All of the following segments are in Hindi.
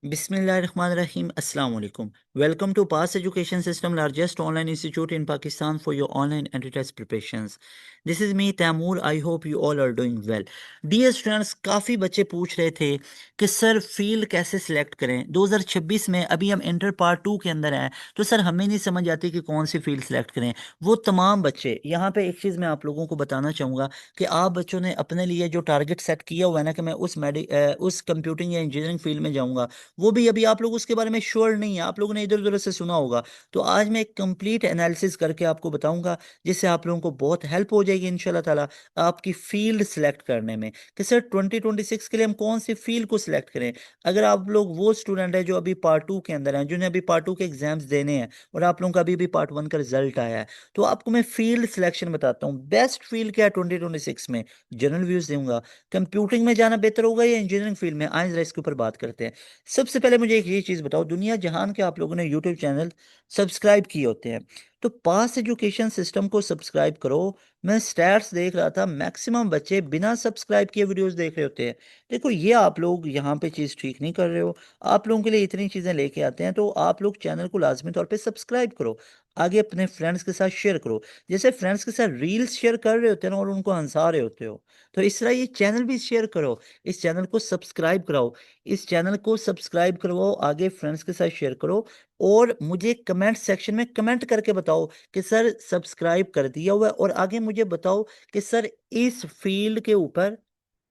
Bismillahirrahmanirrahim. Assalamu alaikum. Welcome to Pass Education System, largest online institute in Pakistan for your online entry test preparations. This is me, Taimur. I hope you all are doing well. Dear students, काफ़ी बच्चे पूछ रहे थे कि सर फील्ड कैसे सिलेक्ट करें 2026 में। अभी हम इंटर पार्ट 2 के अंदर हैं, तो सर हमें नहीं समझ आती कि कौन सी फील्ड सिलेक्ट करें। वो तमाम बच्चे, यहाँ पे एक चीज़ मैं आप लोगों को बताना चाहूँगा कि आप बच्चों ने अपने लिए जो टारगेट सेट किया हुआ है ना कि मैं उस कंप्यूटिंग या इंजीनियरिंग फील्ड में जाऊँगा, वो भी अभी आप लोग उसके बारे में श्योर नहीं है। आप लोगों ने इधर उधर से सुना होगा। तो आज मैं एक कंप्लीट एनालिसिस करके आपको बताऊंगा, जिससे आप लोगों को बहुत हेल्प हो जाएगी इंशाल्लाह ताला आपकी फील्ड सिलेक्ट करने में कि सर 2026 के लिए हम कौन सी फील्ड को सिलेक्ट करें। अगर आप लोग वो स्टूडेंट है जो अभी पार्ट 2 के अंदर हैं, जिन्हें अभी पार्ट 2 के एग्जाम्स देने हैं और आप लोगों का अभी पार्ट 1 का रिजल्ट आया है, तो आपको मैं फील्ड सिलेक्शन बताता हूँ। बेस्ट फील्ड क्या है 2026 में, जनरल व्यूज दूंगा। कंप्यूटिंग में जाना बेहतर होगा या इंजीनियरिंग फील्ड में, आज जरा इसके ऊपर बात करते हैं। सबसे पहले मुझे एक ये चीज़ बताओ, दुनिया जहान के आप लोगों ने यूट्यूब चैनल सब्सक्राइब किए होते हैं, तो पास एजुकेशन सिस्टम को सब्सक्राइब करो। मैं स्टैट्स देख रहा था, मैक्सिमम बच्चे बिना सब्सक्राइब किए वीडियोस देख रहे होते हैं। देखो ये आप लोग यहाँ पे चीज़ ठीक नहीं कर रहे हो। आप लोगों के लिए इतनी चीज़ें लेके आते हैं, तो आप लोग चैनल को लाजमी तौर पे सब्सक्राइब करो, आगे अपने फ्रेंड्स के साथ शेयर करो। जैसे फ्रेंड्स के साथ रील्स शेयर कर रहे होते हैं ना और उनको हंसा रहे होते हो, तो इस तरह ये चैनल भी शेयर करो, इस चैनल को सब्सक्राइब कराओ, इस चैनल को सब्सक्राइब करवाओ, आगे फ्रेंड्स के साथ शेयर करो। और मुझे कमेंट सेक्शन में कमेंट करके बताओ कि सर सब्सक्राइब कर दिया हुआ है, और आगे मुझे बताओ कि सर इस फील्ड के ऊपर,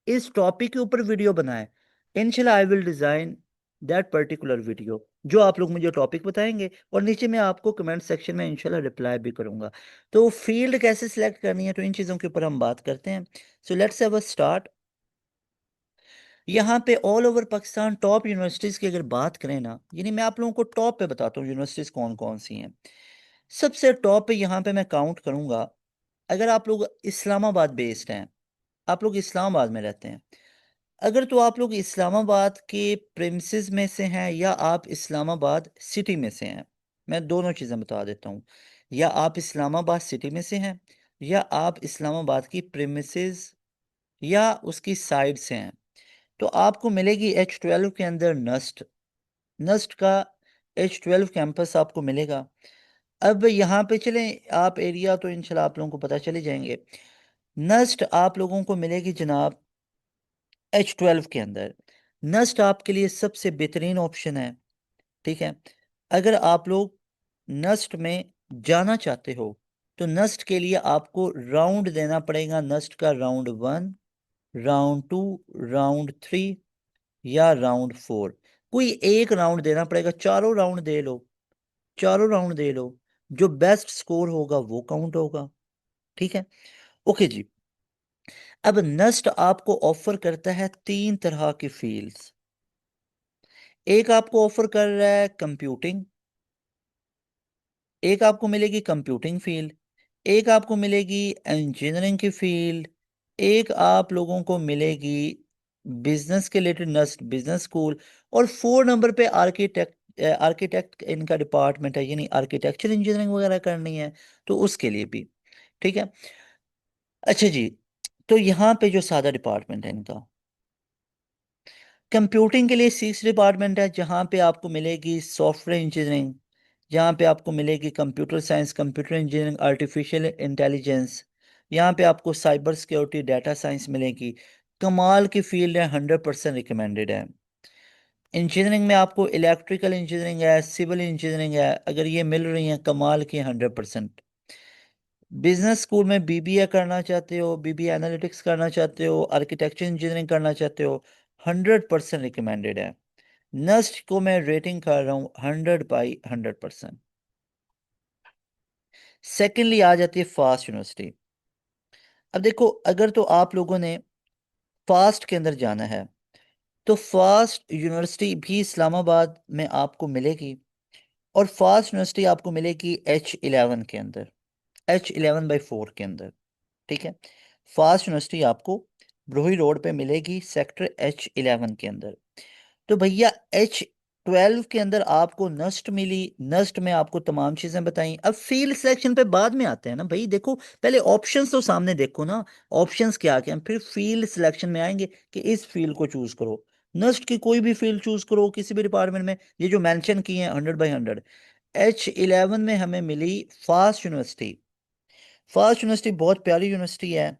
इस टॉपिक के ऊपर वीडियो बनाए। इंशाल्लाह I will design that particular video, जो आप लोग मुझे टॉपिक बताएंगे, और नीचे मैं आपको कमेंट सेक्शन में इंशाल्लाह रिप्लाई भी करूंगा। तो फील्ड कैसे सिलेक्ट करनी है, तो इन चीज़ों के ऊपर हम बात करते हैं। So let's have a start. यहाँ पे all over Pakistan top universities की अगर बात करें ना, यानी मैं आप लोगों को टॉप पे बताता हूँ यूनिवर्सिटीज़ कौन कौन सी हैं। सबसे टॉप पे यहाँ पे मैं काउंट करूँगा, अगर आप लोग इस्लामाबाद बेस्ड हैं, आप लोग इस्लामाबाद में रहते हैं, अगर तो आप लोग इस्लामाबाद के प्रेमिसेस में से हैं या आप इस्लामाबाद सिटी में से हैं, मैं दोनों चीज़ें बता देता हूँ। या आप इस्लामाबाद सिटी में से हैं, या आप इस्लामाबाद की प्रेमिसेस या उसकी साइड से हैं, तो आपको मिलेगी H12 के अंदर नस्ट। नस्ट का H12 कैंपस आपको मिलेगा। अब यहाँ पे चलें, आप एरिया तो इंशाल्लाह आप लोगों को पता चले जाएंगे। नस्ट आप लोगों को मिलेगी जनाब H12 के अंदर। नस्ट आपके लिए सबसे बेहतरीन ऑप्शन है, ठीक है। अगर आप लोग नस्ट में जाना चाहते हो, तो नस्ट के लिए आपको राउंड देना पड़ेगा। नस्ट का राउंड 1, राउंड 2, राउंड 3 या राउंड 4, कोई एक राउंड देना पड़ेगा। चारों राउंड दे लो, चारों राउंड दे लो, जो बेस्ट स्कोर होगा वो काउंट होगा, ठीक है। ओके जी। अब नस्ट आपको ऑफर करता है 3 तरह की फील्ड्स। एक आपको ऑफर कर रहा है कंप्यूटिंग, एक आपको मिलेगी कंप्यूटिंग फील्ड, एक आपको मिलेगी इंजीनियरिंग की फील्ड, एक आप लोगों को मिलेगी बिजनेस के रिलेटेड नस्ट बिजनेस स्कूल, और 4 नंबर पे आर्किटेक्ट। आर्किटेक्ट इनका डिपार्टमेंट है, यानी आर्किटेक्चर इंजीनियरिंग वगैरह करनी है, तो उसके लिए भी, ठीक है। अच्छा जी, तो यहाँ पे जो सादा डिपार्टमेंट है इनका, कंप्यूटिंग के लिए 6 डिपार्टमेंट है, जहाँ पे आपको मिलेगी सॉफ्टवेयर इंजीनियरिंग, जहाँ पे आपको मिलेगी computer science, computer engineering, artificial intelligence, यहाँ पे आपको साइबर सिक्योरिटी, डाटा साइंस मिलेगी। कमाल की फील्ड है, 100% रिकमेंडेड है। इंजीनियरिंग में आपको इलेक्ट्रिकल इंजीनियरिंग है, सिविल इंजीनियरिंग है, अगर ये मिल रही हैं कमाल की 100%। बिजनेस स्कूल में बीबीए करना चाहते हो, बीबीए एनालिटिक्स करना चाहते हो, आर्किटेक्चर इंजीनियरिंग करना चाहते हो, 100% रिकमेंडेड है। नस्ट को मैं रेटिंग कर रहा हूँ 100/100%। सेकेंडली आ जाती है फास्ट यूनिवर्सिटी। अब देखो, अगर तो आप लोगों ने फास्ट के अंदर जाना है, तो फास्ट यूनिवर्सिटी भी इस्लामाबाद में आपको मिलेगी, और फास्ट यूनिवर्सिटी आपको मिलेगी H11 के अंदर, H11/4 के अंदर, ठीक है। फास्ट यूनिवर्सिटी आपको ब्रोही रोड पे मिलेगी, सेक्टर H11 के अंदर। तो भैया H12 के अंदर आपको नस्ट मिली, नस्ट में आपको तमाम चीजें बताई। अब फील्ड सिलेक्शन पे बाद में आते हैं ना भाई, देखो पहले ऑप्शंस तो सामने देखो ना, ऑप्शंस क्या क्या हैं, फिर फील्ड सिलेक्शन में आएंगे कि इस फील्ड को चूज करो। नस्ट की कोई भी फील्ड चूज करो किसी भी डिपार्टमेंट में, ये जो मेंशन किए हैं 100/100। H11 में हमें मिली फास्ट यूनिवर्सिटी। फास्ट यूनिवर्सिटी बहुत प्यारी यूनिवर्सिटी है।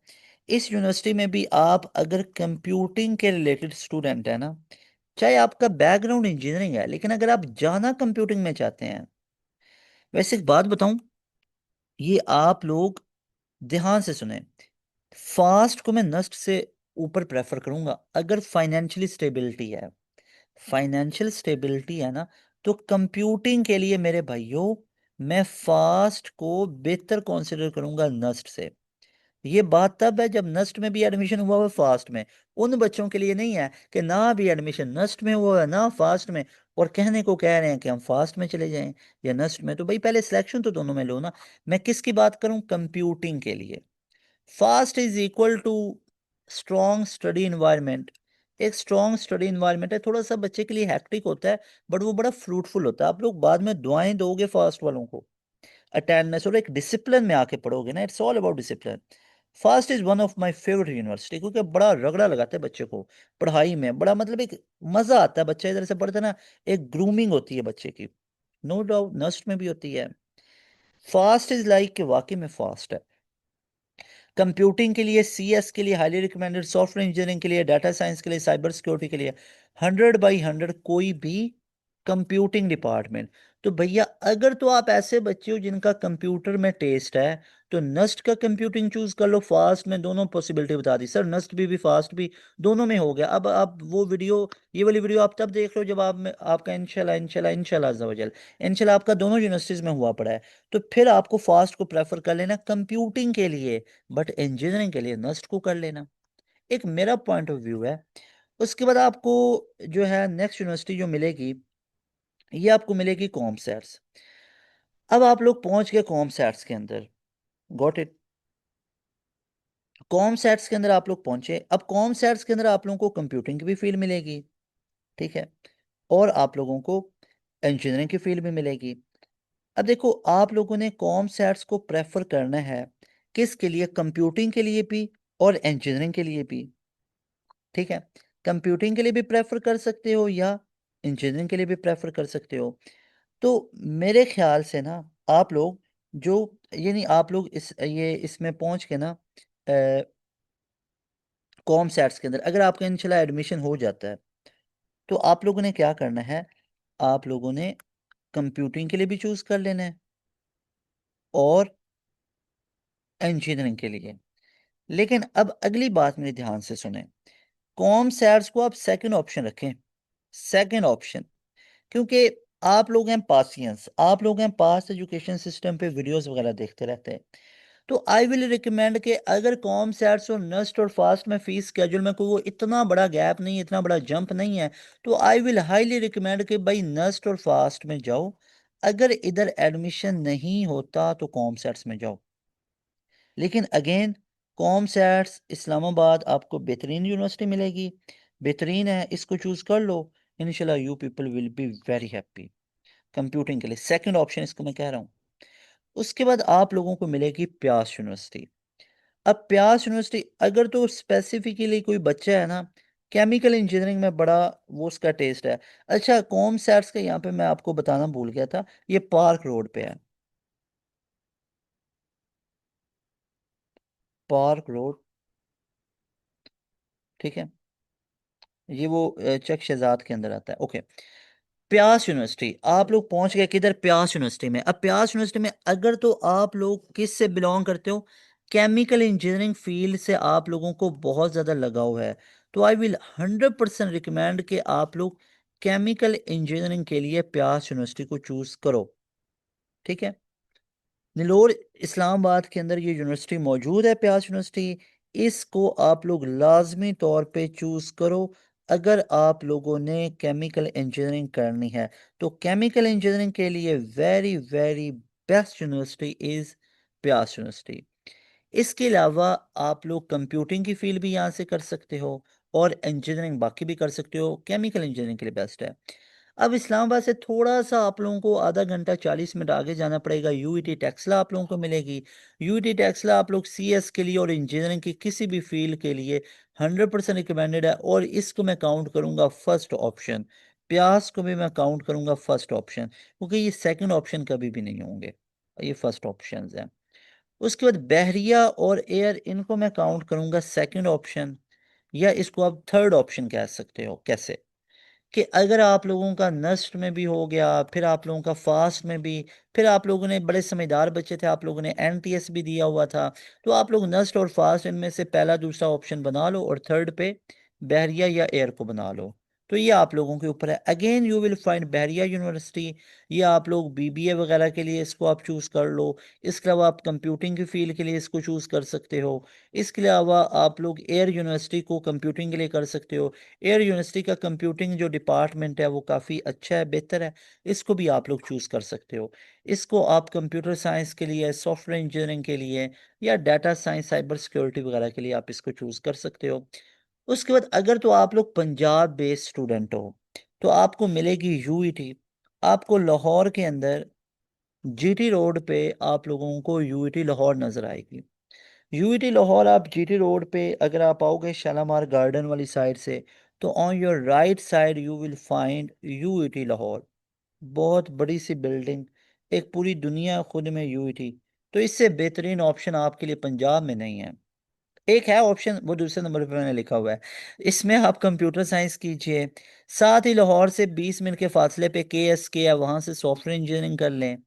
इस यूनिवर्सिटी में भी आप अगर कंप्यूटिंग के रिलेटेड स्टूडेंट है ना, चाहे आपका बैकग्राउंड इंजीनियरिंग है, लेकिन अगर आप जाना कंप्यूटिंग में चाहते हैं, वैसे एक बात बताऊं, ये आप लोग ध्यान से सुने, फास्ट को मैं नस्ट से ऊपर प्रेफर करूंगा अगर फाइनेंशियली स्टेबिलिटी है। फाइनेंशियल स्टेबिलिटी है ना, तो कंप्यूटिंग के लिए मेरे भाइयों मैं फास्ट को बेहतर कंसिडर करूंगा नस्ट से। ये बात तब है जब नस्ट में भी एडमिशन हुआ हुआ फास्ट में। उन बच्चों के लिए नहीं है कि ना भी एडमिशन नस्ट में हुआ है ना फास्ट में, और कहने को कह रहे हैं कि हम फास्ट में चले जाएं या नस्ट में। तो भाई पहले सिलेक्शन तो दोनों में लो ना। मैं किसकी बात करूं, कंप्यूटिंग के लिए fast is equal to strong study environment. एक स्ट्रॉन्ग स्टडी इन्वायरमेंट है, थोड़ा सा बच्चे के लिए हैक्टिक होता है, बट वो बड़ा फ्रूटफुल होता है। आप लोग बाद में दुआएं दोगे फास्ट वालों को, अटेंडेंस और एक डिसिप्लिन में आके पढ़ोगे ना। It's all about discipline. Fast is one of my favourite university, क्योंकि बड़ा रगड़ा लगाता है बच्चे को पढ़ाई में, बड़ा मतलब एक मजा आता है, बच्चा इधर से पढ़ता है ना, एक ग्रूमिंग होती है बच्चे की। नो डाउट नस्ट में भी होती है। फास्ट इज लाइक कि वाकई में फास्ट है। कंप्यूटिंग के लिए, CS के लिए हाईली रिकमेंडेड, सॉफ्टवेयर इंजीनियरिंग के लिए, डाटा साइंस के लिए, साइबर सिक्योरिटी के लिए 100/100 कोई भी कंप्यूटिंग डिपार्टमेंट। तो भैया अगर तो आप ऐसे बच्चे हो जिनका कंप्यूटर में टेस्ट है, तो नस्ट का कंप्यूटिंग चूज कर लो। फास्ट में दोनों पॉसिबिलिटी बता दी सर, नस्ट भी फास्ट भी दोनों में हो गया। अब आप वो वीडियो, ये वाली वीडियो आप तब देख रहे हो जब आप में आपका इंशाल्लाह इंशाल्लाह इंशाल्लाह अज़्ज़ा वजल इंशाल्लाह आपका दोनों यूनिवर्सिटीज में हुआ पड़ा है। तो फिर आपको फास्ट को प्रेफर कर लेना कंप्यूटिंग के लिए, बट इंजीनियरिंग के लिए नस्ट को कर लेना। एक मेरा पॉइंट ऑफ व्यू है। उसके बाद आपको जो है नेक्स्ट यूनिवर्सिटी जो मिलेगी, ये आपको मिलेगी कॉमसैट्स। अब आप लोग पहुंच गए कॉमसैट्स के अंदर, गॉट इट। कॉमसैट्स के अंदर आप लोग पहुंचे। अब कॉमसैट्स के अंदर आप लोगों को कंप्यूटिंग की भी फील्ड मिलेगी, ठीक है, और आप लोगों को इंजीनियरिंग की फील्ड भी मिलेगी। अब देखो आप लोगों ने कॉमसैट्स को प्रेफर करना है किसके लिए, कंप्यूटिंग के लिए भी और इंजीनियरिंग के लिए भी, ठीक है। कंप्यूटिंग के लिए भी प्रेफर कर सकते हो या इंजीनियरिंग के लिए भी प्रेफर कर सकते हो। तो मेरे ख्याल से ना आप लोग जो, यानी आप लोग ये इसमें पहुंच के ना कॉमसैट्स के अंदर अगर आपका इंशाल्लाह एडमिशन हो जाता है, तो आप लोगों ने क्या करना है, आप लोगों ने कंप्यूटिंग के लिए भी चूज कर लेना है और इंजीनियरिंग के लिए। लेकिन अब अगली बात मेरे ध्यान से सुने, कॉम सैट्स को आप सेकंड ऑप्शन रखें, सेकंड ऑप्शन। क्योंकि आप लोग हैं पासियंस, आप लोग हैं पास एजुकेशन सिस्टम पे वीडियोस वगैरह देखते रहते हैं। तो आई विल रिकमेंड कि अगर कॉम सैट्स और नस्ट और फास्ट में फीस स्केड्यूल में कोई वो इतना बड़ा गैप नहीं है, इतना बड़ा जंप नहीं है, तो आई विल हाईली रिकमेंड कि भाई नस्ट और फास्ट में जाओ। अगर इधर एडमिशन नहीं होता तो कॉम सैट्स में जाओ। लेकिन अगेन कॉम सैट्स इस्लामाबाद आपको बेहतरीन यूनिवर्सिटी मिलेगी, बेहतरीन है, इसको चूज कर लो। इंशाल्लाह you people will be very happy. Computing के लिए सेकंड ऑप्शन इसको मैं कह रहा हूँ। उसके बाद आप लोगों को मिलेगी प्यास यूनिवर्सिटी। अब प्यास यूनिवर्सिटी अगर तो स्पेसिफिकली कोई बच्चा है ना, केमिकल इंजीनियरिंग में बड़ा वो उसका टेस्ट है। अच्छा कॉम सैट्स का यहाँ पे मैं आपको बताना भूल गया था, ये पार्क रोड पे है, पार्क रोड, ठीक है। ये वो चक शहजाद के अंदर आता है, ओके। प्यास यूनिवर्सिटी आप लोग पहुंच गए किधर, प्यास यूनिवर्सिटी में। अब प्यास यूनिवर्सिटी में अगर तो आप लोग किस से बिलोंग करते हो, केमिकल इंजीनियरिंग फील्ड से आप लोगों को बहुत ज़्यादा लगाव है, तो आई विल 100% रिकमेंड कि आप लोग केमिकल इंजीनियरिंग के लिए प्यास यूनिवर्सिटी को चूज़ करो, ठीक है। निलोर इस्लामाबाद के अंदर ये यूनिवर्सिटी मौजूद है, प्यास यूनिवर्सिटी। इसको आप लोग लाजमी तौर पे चूज़ करो अगर आप लोगों ने केमिकल इंजीनियरिंग करनी है। तो केमिकल इंजीनियरिंग के लिए very very best university is प्यास यूनिवर्सिटी। इसके अलावा आप लोग कंप्यूटिंग की फील्ड भी यहाँ से कर सकते हो और इंजीनियरिंग बाकी भी कर सकते हो। केमिकल इंजीनियरिंग के लिए बेस्ट है। अब इस्लामाबाद से थोड़ा सा आप लोगों को आधा घंटा 40 मिनट आगे जाना पड़ेगा, यूईटी टेक्सला आप लोगों को मिलेगी। यूईटी टेक्सला आप लोग CS के लिए और इंजीनियरिंग की किसी भी फील्ड के लिए 100% रिकमेंडेड है, और इसको मैं काउंट करूंगा फर्स्ट ऑप्शन। प्यास को भी मैं काउंट करूंगा फर्स्ट ऑप्शन, क्योंकि ये सेकंड ऑप्शन कभी भी नहीं होंगे, ये फर्स्ट ऑप्शंस हैं। उसके बाद बहरिया और एयर, इनको मैं काउंट करूंगा सेकंड ऑप्शन, या इसको आप थर्ड ऑप्शन कह सकते हो। कैसे कि अगर आप लोगों का नस्ट में भी हो गया, फिर आप लोगों का फास्ट में भी, फिर आप लोगों ने बड़े समझदार बच्चे थे, आप लोगों ने एनटीएस भी दिया हुआ था, तो आप लोग नस्ट और फास्ट इनमें से पहला दूसरा ऑप्शन बना लो, और थर्ड पे बहरिया या एयर को बना लो। तो ये आप लोगों के ऊपर है। Again you will find Bahria university, ये आप लोग बीबीए वगैरह के लिए इसको आप चूज़ कर लो। इसके अलावा आप कंप्यूटिंग की फील्ड के लिए इसको चूज़ कर सकते हो। इसके अलावा आप लोग एयर यूनिवर्सिटी को कंप्यूटिंग के लिए कर सकते हो। एयर यूनिवर्सिटी का कंप्यूटिंग जो डिपार्टमेंट है वो काफ़ी अच्छा है, बेहतर है, इसको भी आप लोग चूज़ कर सकते हो। इसको आप कंप्यूटर साइंस के लिए, सॉफ्टवेयर इंजीनियरिंग के लिए, या डाटा साइंस, साइबर सिक्योरिटी वगैरह के लिए आप इसको चूज़ कर सकते हो। उसके बाद अगर तो आप लोग पंजाब बेस्ड स्टूडेंट हो, तो आपको मिलेगी यूईटी। आपको लाहौर के अंदर जीटी रोड पे आप लोगों को यूईटी लाहौर नज़र आएगी। यूईटी लाहौर, आप जीटी रोड पे अगर आप आओगे शालामार गार्डन वाली साइड से, तो on your right side you will find UET Lahore. बहुत बड़ी सी बिल्डिंग, एक पूरी दुनिया खुद में यूईटी। तो इससे बेहतरीन ऑप्शन आपके लिए पंजाब में नहीं है। एक है ऑप्शन, वो दूसरे नंबर पे मैंने लिखा हुआ है, इसमें आप कंप्यूटर साइंस कीजिए, साथ ही लाहौर से 20 मिनट के फासले पे के है, वहाँ से सॉफ्टवेयर इंजीनियरिंग कर लें।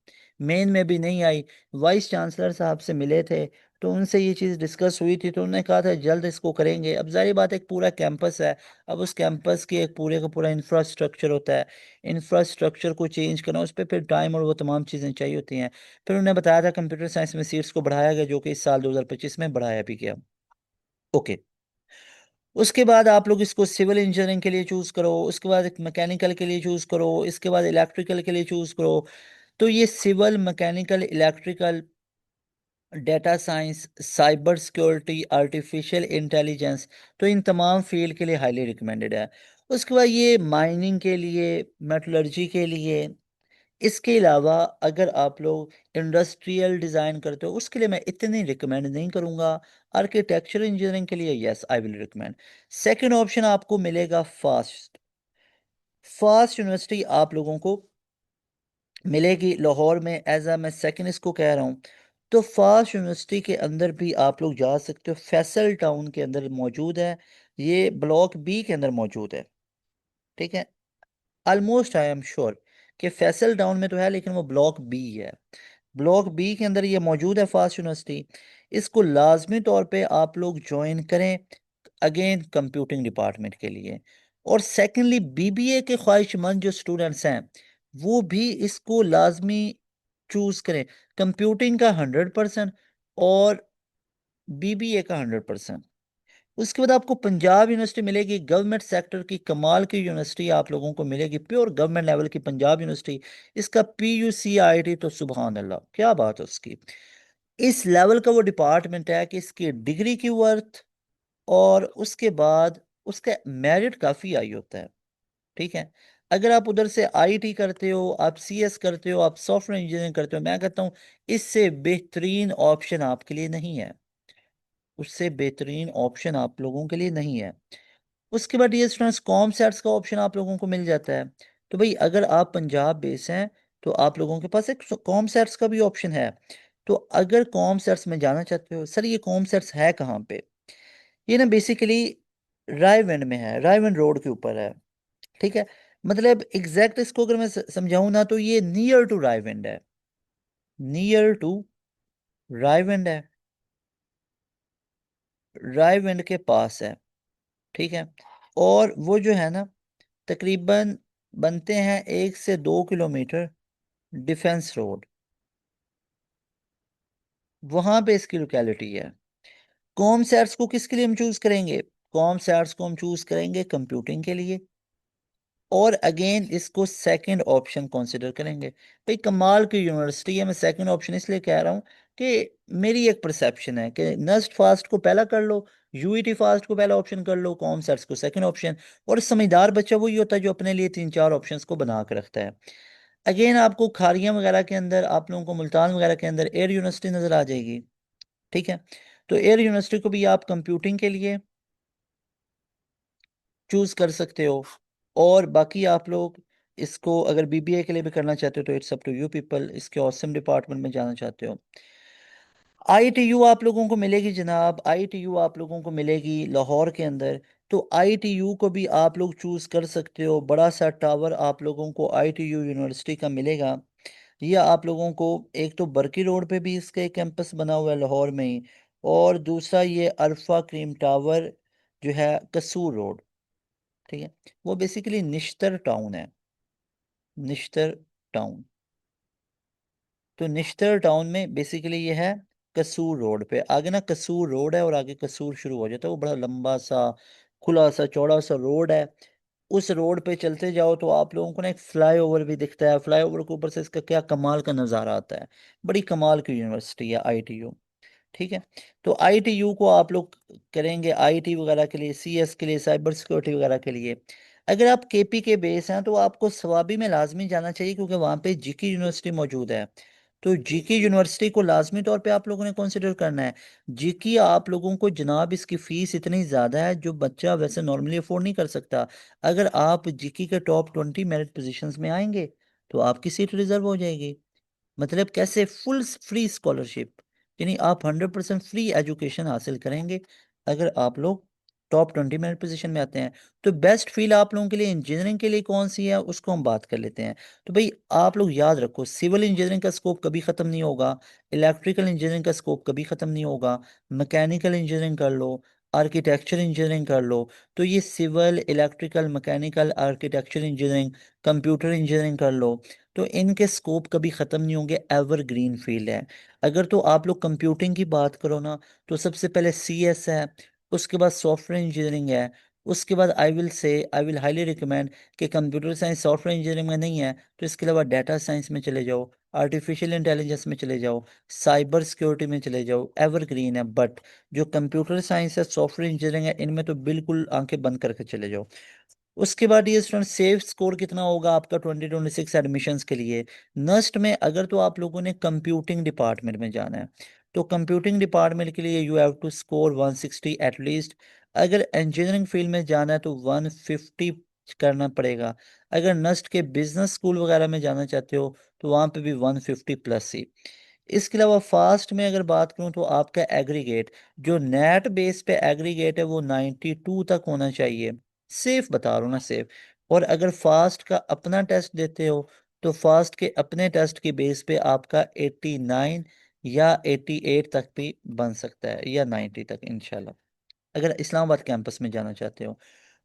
मेन में भी नहीं आई, वाइस चांसलर साहब से मिले थे, तो उनसे ये चीज़ डिस्कस हुई थी, तो उन्होंने कहा था जल्द इसको करेंगे। अब जारी बात, एक पूरा कैंपस है, अब उस कैंपस की एक पूरे का पूरा इंफ्रास्ट्रक्चर होता है, इंफ्रास्ट्रक्चर को चेंज करना, उस पर फिर टाइम और वो तमाम चीज़ें चाहिए होती हैं। फिर उन्होंने बताया था कंप्यूटर साइंस में सीट्स को बढ़ाया गया, जो कि इस साल 2025 में बढ़ाया भी गया। ओके। उसके बाद आप लोग इसको सिविल इंजीनियरिंग के लिए चूज़ करो, उसके बाद मैकेनिकल के लिए चूज़ करो, इसके बाद इलेक्ट्रिकल के लिए चूज़ करो। तो ये civil, mechanical, electrical, data science, cyber security, artificial intelligence, तो इन तमाम फील्ड के लिए हाईली रिकमेंडेड है। उसके बाद ये माइनिंग के लिए, मेटलर्जी के लिए। इसके अलावा अगर आप लोग इंडस्ट्रियल डिज़ाइन करते हो, उसके लिए मैं इतनी रिकमेंड नहीं करूँगा। आर्किटेक्चर इंजीनियरिंग के लिए yes I will recommend. Second option आपको मिलेगा फास्ट। फास्ट यूनिवर्सिटी आप लोगों को मिलेगी लाहौर में, एज मैं सेकंड इसको कह रहा हूँ। तो फास्ट यूनिवर्सिटी के अंदर भी आप लोग जा सकते हो, फैसल टाउन के अंदर मौजूद है, ये ब्लॉक बी के अंदर मौजूद है। ठीक है, ऑलमोस्ट आई एम श्योर कि फैसल टाउन में तो है, लेकिन वो ब्लॉक बी है। ब्लॉक बी के अंदर ये मौजूद है फास्ट यूनिवर्सिटी। इसको लाजमी तौर पे आप लोग ज्वाइन करें, अगेन कंप्यूटिंग डिपार्टमेंट के लिए। और सेकेंडली बीबीए के ख्वाहिशमंद जो स्टूडेंट्स हैं, वो भी इसको लाजमी चूज करें। कंप्यूटिंग का 100% और बीबीए का 100%। उसके बाद आपको पंजाब यूनिवर्सिटी मिलेगी, गवर्नमेंट सेक्टर की कमाल की यूनिवर्सिटी आप लोगों को मिलेगी, प्योर गवर्नमेंट लेवल की पंजाब यूनिवर्सिटी। इसका PUCIT, तो सुभान अल्लाह, क्या बात है उसकी। इस लेवल का वो डिपार्टमेंट है कि इसकी डिग्री की वर्थ, और उसके बाद उसका मेरिट काफ़ी हाई होता है। ठीक है, अगर आप उधर से आईटी करते हो, आप CS करते हो, आप सॉफ्टवेयर इंजीनियरिंग करते हो, मैं कहता हूँ इससे बेहतरीन ऑप्शन आपके लिए नहीं है, उससे बेहतरीन ऑप्शन आप लोगों के लिए नहीं है। उसके बाद ये स्टूडेंट्स, कॉम सेट्स का ऑप्शन आप लोगों को मिल जाता है। तो भाई अगर आप पंजाब बेस हैं, तो आप लोगों के पास एक कॉम सेट्स का भी ऑप्शन है। तो अगर कॉम सेट्स में जाना चाहते हो, सर ये कॉम सेट्स है कहाँ पे, ये ना बेसिकली रायविंड में है, रायविंड रोड के ऊपर है। ठीक है, मतलब एग्जैक्ट इसको अगर मैं समझाऊं ना, तो ये नियर टू रायविंड है, नियर टू रायविंड है, रायविंड के पास है। ठीक है, और वो जो है ना, तकरीबन बनते हैं 1 से 2 किलोमीटर डिफेंस रोड, वहां पे इसकी लोकेलिटी है। कॉम सैट्स को किसके लिए हम चूज करेंगे, कॉम सैट्स को हम चूज करेंगे कंप्यूटिंग के लिए, और अगेन इसको सेकंड ऑप्शन कंसिडर करेंगे। भाई कमाल की यूनिवर्सिटी है, मैं सेकंड ऑप्शन इसलिए कह रहा हूँ कि मेरी एक परसेप्शन है कि नस्ट फास्ट को पहला कर लो, यूईटी फास्ट को पहला ऑप्शन कर लो, कॉम सेट्स को सेकंड ऑप्शन। और समझदार बच्चा वही होता है जो अपने लिए 3 4 ऑप्शंस को बना के रखता है। अगेन आपको खारियां वगैरह के अंदर, आप लोगों को मुल्तान वगैरह के अंदर एयर यूनिवर्सिटी नज़र आ जाएगी। ठीक है, तो एयर यूनिवर्सिटी को भी आप कंप्यूटिंग के लिए चूज कर सकते हो। और बाकी आप लोग इसको अगर बीबीए के लिए भी करना चाहते हो तो it's up to you people, इसके ऑसम डिपार्टमेंट में जाना चाहते हो। आईटीयू आप लोगों को मिलेगी जनाब, आईटीयू आप लोगों को मिलेगी लाहौर के अंदर। तो आईटीयू को भी आप लोग चूज कर सकते हो, बड़ा सा टावर आप लोगों को आईटीयू यूनिवर्सिटी का मिलेगा। ये आप लोगों को एक तो बरकी रोड पे भी इसका एक कैंपस बना हुआ है लाहौर में ही, और दूसरा ये अल्फा क्रीम टावर जो है कसूर रोड, ठीक है। वो बेसिकली निश्तर टाउन है, निश्तर टाउन। तो निश्तर टाउन में बेसिकली ये है कसूर रोड पे, आगे ना कसूर रोड है और आगे कसूर शुरू हो जाता है, वो बड़ा लंबा सा खुला सा चौड़ा सा रोड है। उस रोड पे चलते जाओ तो आप लोगों को ना एक फ्लाईओवर भी दिखता है, फ्लाईओवर के ऊपर से इसका क्या कमाल का नज़ारा आता है। बड़ी कमाल की यूनिवर्सिटी है आईटीयू, ठीक है। तो आईटीयू को आप लोग करेंगे आईटी वगैरह के लिए, सीएस के लिए, साइबर सिक्योरिटी वगैरह के लिए। अगर आप केपी के बेस हैं तो आपको सवाबी में लाजमी जाना चाहिए, क्योंकि वहाँ पे जीके यूनिवर्सिटी मौजूद है। तो जीके यूनिवर्सिटी को लाजमी तौर पे आप लोगों ने कंसिडर करना है। जीके आप लोगों को जनाब इसकी फीस इतनी ज़्यादा है जो बच्चा वैसे नॉर्मली अफोर्ड नहीं कर सकता। अगर आप जीके के टॉप 20 मेरिट पोजीशंस में आएंगे तो आपकी सीट रिजर्व हो जाएगी। मतलब कैसे, फुल फ्री स्कॉलरशिप, यानी आप 100% फ्री एजुकेशन हासिल करेंगे अगर आप लोग टॉप 20 में पोजीशन में आते हैं। तो बेस्ट फील्ड आप लोगों के लिए इंजीनियरिंग के लिए कौन सी है उसको हम बात कर लेते हैं। तो भाई आप लोग याद रखो, सिविल इंजीनियरिंग का स्कोप कभी ख़त्म नहीं होगा, इलेक्ट्रिकल इंजीनियरिंग का स्कोप कभी ख़त्म नहीं होगा, मैकेनिकल इंजीनियरिंग कर लो, आर्किटेक्चर इंजीनियरिंग कर लो। तो ये civil, electrical, mechanical, architecture engineering, computer engineering कर लो, तो इनके स्कोप कभी ख़त्म नहीं होंगे, एवरग्रीन फील्ड है। अगर तो आप लोग कंप्यूटिंग की बात करो ना, तो सबसे पहले सीएस है, उसके बाद सॉफ्टवेयर इंजीनियरिंग है, उसके बाद आई विल हाईली रिकमेंड कि कंप्यूटर साइंस सॉफ्टवेयर इंजीनियरिंग में नहीं है तो इसके अलावा डाटा साइंस में चले जाओ, आर्टिफिशियल इंटेलिजेंस में चले जाओ, साइबर सिक्योरिटी में चले जाओ, एवरग्रीन है। बट जो कंप्यूटर साइंस है, सॉफ्टवेयर इंजीनियरिंग है, इनमें तो बिल्कुल आंखें बंद करके चले जाओ। उसके बाद ये स्टूडेंट सेफ स्कोर कितना होगा आपका 2026 एडमिशन्स के लिए। नस्ट में अगर तो आप लोगों ने कंप्यूटिंग डिपार्टमेंट में जाना है तो कंप्यूटिंग डिपार्टमेंट के लिए you have to score 160 at least. अगर इंजीनियरिंग फील्ड में जाना है तो 150 करना पड़ेगा। अगर नस्ट के बिजनेस स्कूल वगैरह में जाना चाहते हो तो वहाँ पे भी 150 प्लस ही। इसके अलावा फास्ट में अगर बात करूँ तो आपका एग्रीगेट, जो नेट बेस पे एग्रीगेट है वो 92 तक होना चाहिए। सेफ बता रहा हूँ ना, सेफ। और अगर फास्ट का अपना टेस्ट देते हो तो फास्ट के अपने टेस्ट के बेस पे आपका 89 या 88 तक भी बन सकता है, या 90 तक इंशाल्लाह, अगर इस्लामाबाद कैंपस में जाना चाहते हो।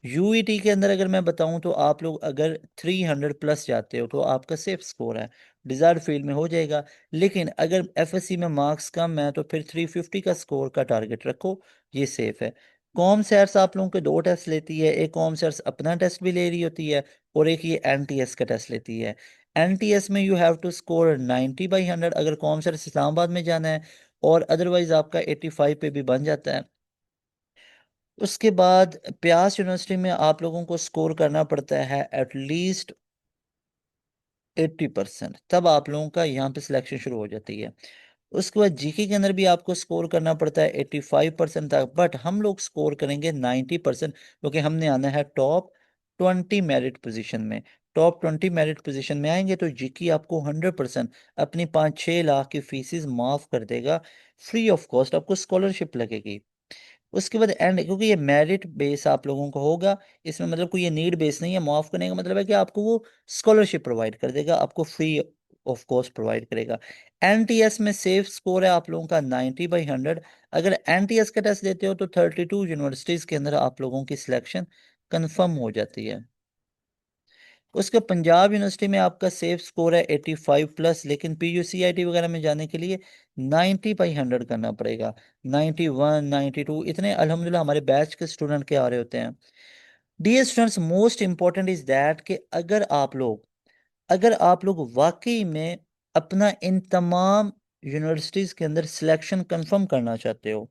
यूईटी के अंदर अगर मैं बताऊं तो आप लोग अगर 300 प्लस जाते हो तो आपका सेफ स्कोर है, डिज़ायर्ड फील्ड में हो जाएगा। लेकिन अगर एफएससी में मार्क्स कम है तो फिर 350 का स्कोर का टारगेट रखो, ये सेफ है। कॉम सैर्स आप लोगों के दो टेस्ट लेती है, एक कॉम सैर्स अपना टेस्ट भी ले रही होती है और एक ये एनटीएस का टेस्ट लेती है। एनटीएस में यू हैव टू स्कोर 90/100 अगर कॉम सैर्स इस्लामाबाद में जाना है, और अदरवाइज आपका 85 पे भी बन जाता है। उसके बाद प्यास यूनिवर्सिटी में आप लोगों को स्कोर करना पड़ता है एटलीस्ट 80%, तब आप लोगों का यहाँ पे सिलेक्शन शुरू हो जाती है। उसके बाद जीके के अंदर भी आपको स्कोर करना पड़ता है 85% तक, बट हम लोग स्कोर करेंगे 90%, क्योंकि हमने आना है टॉप 20 मेरिट पोजीशन में। टॉप 20 मेरिट पोजीशन में आएंगे तो जीके आपको 100% अपनी 5-6 लाख की फीसिस माफ कर देगा, फ्री ऑफ कॉस्ट आपको स्कॉलरशिप लगेगी। उसके बाद एंड, क्योंकि ये मेरिट बेस आप लोगों को होगा, इसमें मतलब कोई ये नीड बेस नहीं है, मुआफ करने का मतलब है कि आपको वो स्कॉलरशिप प्रोवाइड कर देगा, आपको फ्री ऑफ कॉस्ट प्रोवाइड करेगा। एनटीएस में सेफ स्कोर है आप लोगों का 90/100। अगर एनटीएस का टेस्ट देते हो तो 32 यूनिवर्सिटीज़ के अंदर आप लोगों की सिलेक्शन कन्फर्म हो जाती है। उसके पंजाब यूनिवर्सिटी में आपका सेफ स्कोर है 85 प्लस, लेकिन पीयूसीआईटी वगैरह में जाने के लिए 90/100 करना पड़ेगा। 91, 92 इतने अल्हम्दुलिल्लाह हमारे बैच के स्टूडेंट के आ रहे होते हैं। Dear students, most important is that कि अगर आप लोग वाकई में अपना इन तमाम यूनिवर्सिटीज़ के अंदर सिलेक्शन कंफर्म करना चाहते हो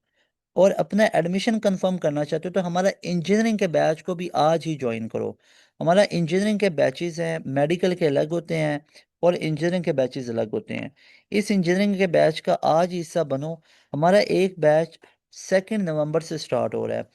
और अपना एडमिशन कंफर्म करना चाहते हो तो हमारा इंजीनियरिंग के बैच को भी आज ही ज्वाइन करो। हमारा इंजीनियरिंग के बैचेस हैं, मेडिकल के अलग होते हैं और इंजीनियरिंग के बैचेस अलग होते हैं। इस इंजीनियरिंग के बैच का आज ही हिस्सा बनो। हमारा एक बैच 2 नवंबर से स्टार्ट हो रहा है।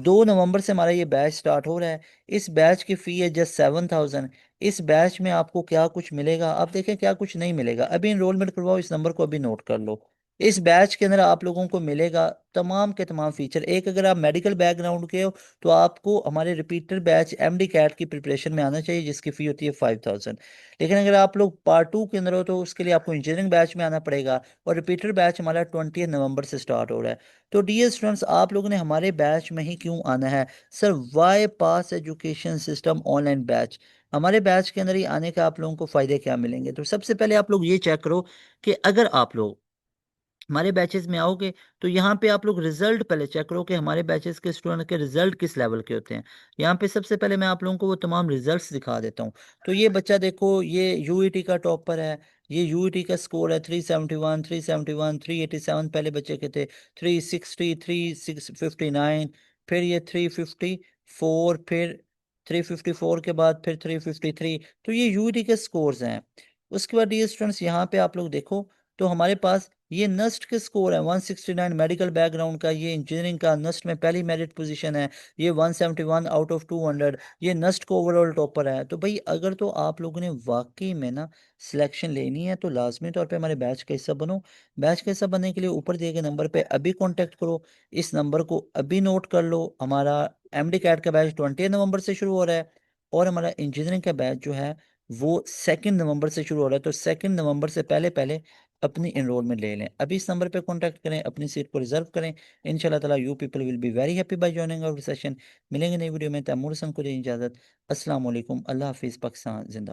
2 नवंबर से हमारा ये बैच स्टार्ट हो रहा है। इस बैच की फ़ी है जस्ट 7,000। इस बैच में आपको क्या कुछ मिलेगा, आप देखें क्या कुछ नहीं मिलेगा। अभी इनरोलमेंट करवाओ, इस नंबर को अभी नोट कर लो। इस बैच के अंदर आप लोगों को मिलेगा तमाम के तमाम फीचर। एक, अगर आप मेडिकल बैकग्राउंड के हो तो आपको हमारे रिपीटर बैच एमडी कैट की प्रिपरेशन में आना चाहिए, जिसकी फ़ी होती है 5,000। लेकिन अगर आप लोग पार्ट 2 के अंदर हो तो उसके लिए आपको इंजीनियरिंग बैच में आना पड़ेगा, और रिपीटर बैच हमारा 20 नवंबर से स्टार्ट हो रहा है। तो डियर स्टूडेंट्स, आप लोगों ने हमारे बैच में ही क्यों आना है? सर, वाई पास एजुकेशन सिस्टम ऑनलाइन बैच। हमारे बैच के अंदर ही आने का आप लोगों को फायदे क्या मिलेंगे? तो सबसे पहले आप लोग ये चेक करो कि अगर आप लोग हमारे बैचेस में आओगे तो यहाँ पे आप लोग रिजल्ट पहले चेक करो कि हमारे बैचेस के स्टूडेंट के रिजल्ट किस लेवल के होते हैं। यहाँ पे सबसे पहले मैं आप लोगों को वो तमाम रिजल्ट्स दिखा देता हूँ। तो ये बच्चा देखो, ये यूईटी का टॉपर है। ये यूईटी का स्कोर है 371, 371, 387 पहले बच्चे के थे, 360, 359, फिर ये 354, फिर 354 के बाद फिर 353। तो ये यूईटी के स्कोर्स हैं। उसके बाद ये स्टूडेंट्स यहाँ पे आप लोग देखो तो हमारे पास ये नस्ट के स्कोर है 169 मेडिकल बैकग्राउंड का। ये इंजीनियरिंग का नस्ट में पहली मेरिट पोजीशन है। ये 171 आउट ऑफ 200। ये नस्ट को ओवरऑल टॉपर है। तो भाई अगर तो आप लोगों ने वाकई में ना सिलेक्शन लेनी है तो लाजमी तौर पे हमारे बैच का हिस्सा बनो। बैच का हिस्सा बनने के लिए ऊपर दिए गए नंबर पे अभी कांटेक्ट करो। इस नंबर को अभी नोट कर लो। हमारा एमडी कैट का बैच 20 नवंबर से शुरू हो रहा है, और हमारा इंजीनियरिंग का बैच जो है वो 2 नवंबर से शुरू हो रहा है। तो 2 नवंबर से पहले पहले अपनी एनरोलमेंट ले लें। अभी इस नंबर पे कांटेक्ट करें, अपनी सीट को रिजर्व करें। इंशाल्लाह ताला you people will be very happy by joining our session. मिलेंगे नई वीडियो में। तैमूर हसन को दें इजाज़त। अस्सलाम वालेकुम। अल्लाह हाफिज़। पाकिस्तान जिंदाबाद।